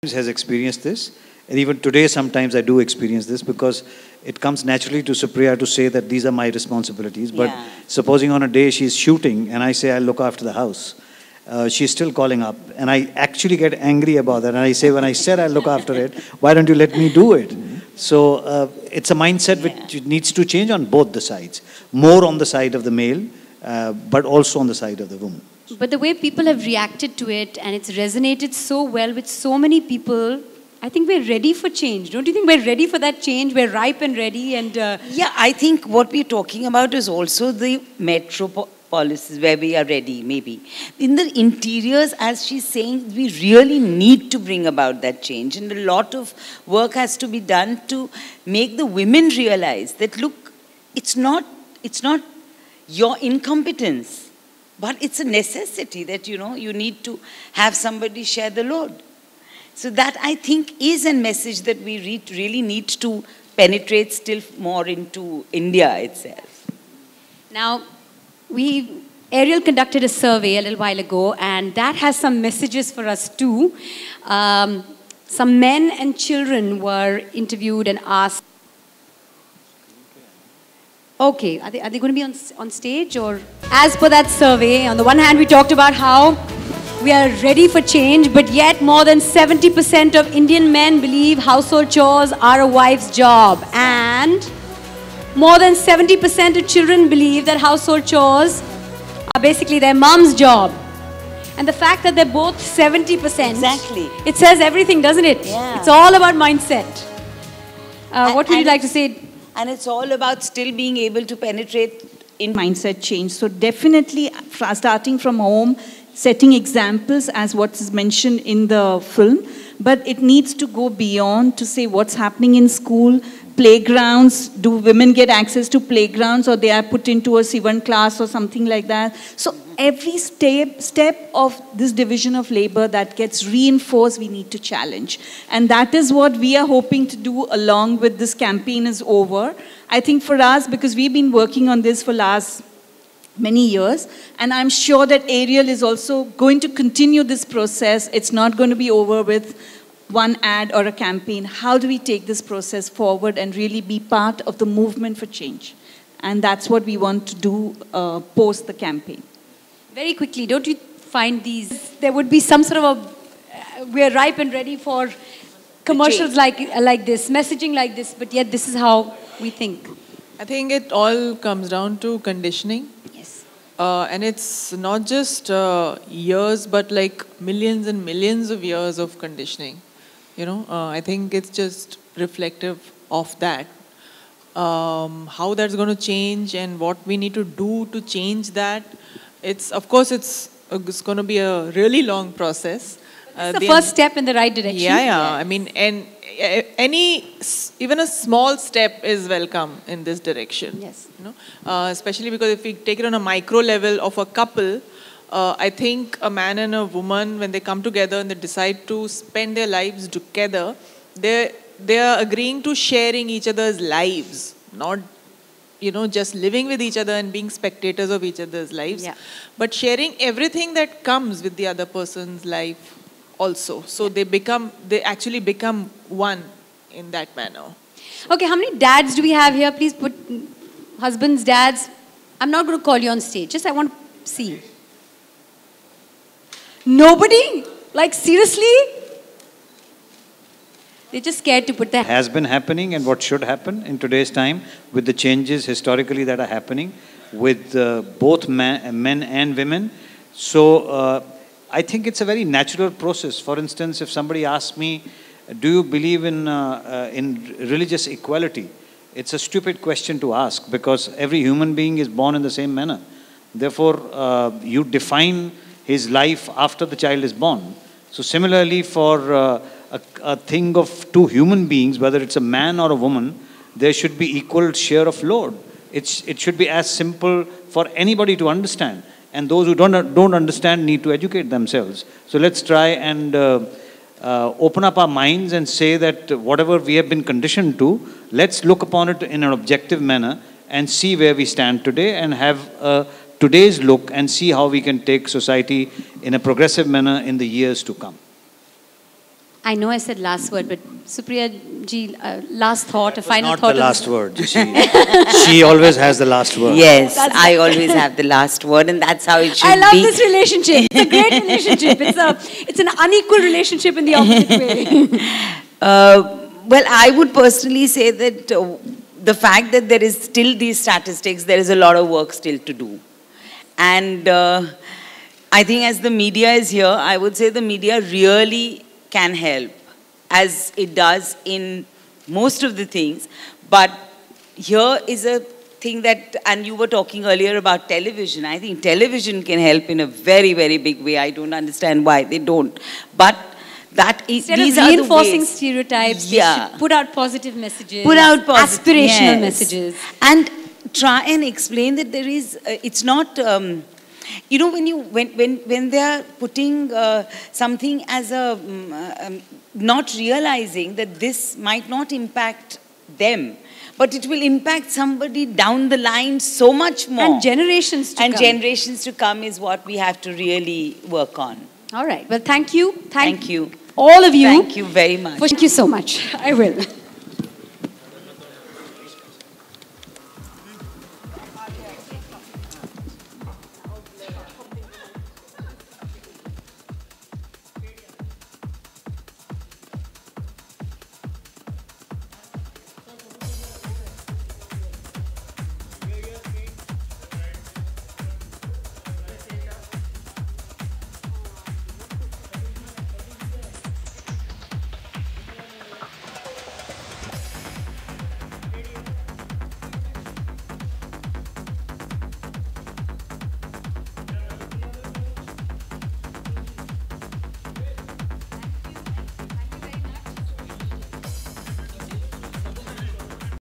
has experienced this, and even today sometimes I do experience this because it comes naturally to Supriya to say that these are my responsibilities. But supposing on a day she's shooting and I say I'll look after the house, she's still calling up, and I actually get angry about that. And I say, when I said I'll look after it, why don't you let me do it? So it's a mindset which needs to change on both the sides, more on the side of the male, but also on the side of the woman. But the way people have reacted to it, and it's resonated so well with so many people, I think we're ready for change. Don't you think we're ready for that change? We're ripe and ready. And yeah, I think what we're talking about is also the metropolises where we are ready, maybe. In the interiors, as she's saying, we really need to bring about that change. And a lot of work has to be done to make the women realize that, look, it's not your incompetence. But it's a necessity that, you know, you need to have somebody share the load. So that, I think, is a message that we really need to penetrate still more into India itself. Now, Ariel conducted a survey a little while ago, and that has some messages for us too. Some men and children were interviewed and asked. Okay, are they going to be on stage? Or as per that survey, on the one hand we talked about how we are ready for change, but yet more than 70% of Indian men believe household chores are a wife's job, and more than 70% of children believe that household chores are basically their mom's job. And the fact that they're both 70%, exactly, it says everything, doesn't it? Yeah. It's all about mindset. What would you like to say? And it's all about still being able to penetrate in mindset change. So definitely starting from home, setting examples as what is mentioned in the film, but it needs to go beyond to say what's happening in school, playgrounds. Do women get access to playgrounds, or they are put into a Sivan class or something like that? So every step of this division of labor that gets reinforced, we need to challenge. And that is what we are hoping to do along with this campaign is over. I think for us, because we've been working on this for last many years, and I'm sure that Ariel is also going to continue this process. It's not going to be over with one ad or a campaign. How do we take this process forward and really be part of the movement for change? And that's what we want to do post the campaign. Very quickly, don't you find there would be some sort of we're ripe and ready for commercials like this, messaging like this, but yet this is how we think. I think it all comes down to conditioning. Yes. And it's not just years, but like millions and millions of years of conditioning. You know, I think it's just reflective of that. How that's going to change and what we need to do to change that. Of course, it's going to be a really long process. It's the first step in the right direction. Yeah. I mean, and even a small step is welcome in this direction. Yes. You know, especially because if we take it on a micro level of a couple, I think a man and a woman, when they come together and they decide to spend their lives together, they are agreeing to sharing each other's lives, not, you know, just living with each other and being spectators of each other's lives, but sharing everything that comes with the other person's life also. So they actually become one in that manner. Okay, how many dads do we have here? Please put husbands, dads. I'm not going to call you on stage. Just I want to see. Nobody? Like seriously? They're just scared to put their... Has been happening and what should happen in today's time with the changes historically that are happening with both men and women. So I think it's a very natural process. For instance, if somebody asks me, do you believe in religious equality? It's a stupid question to ask because every human being is born in the same manner. Therefore, you define his life after the child is born. So similarly for a thing of two human beings, whether it's a man or a woman, there should be equal share of load. It should be as simple for anybody to understand. And those who don't understand need to educate themselves. So let's try and open up our minds and say that whatever we have been conditioned to, let's look upon it in an objective manner and see where we stand today and have today's look and see how we can take society in a progressive manner in the years to come. I know I said last word, but Supriya ji, last thought, a final Not thought. the last word. She always has the last word. Yes, I always have the last word, and that's how it should be. I love this relationship. It's a great relationship. It's an unequal relationship in the opposite way. Well, I would personally say that the fact that there is still these statistics, there is a lot of work still to do. And I think as the media is here, I would say the media really can help, as it does in most of the things. But here is a thing that, and you were talking earlier about television. I think television can help in a very, very big way. I don't understand why they don't. But that is, instead these of are reinforcing the ways. stereotypes, Yeah. they should put out positive messages, Put out aspirational yes. messages. And try and explain that there is, it's not, you know, when they are putting something as a, not realizing that this might not impact them, but it will impact somebody down the line so much more. And generations to come. And generations to come is what we have to really work on. All right. Well, thank you. Thank you. All of you. Thank you very much. Thank you so much. I will.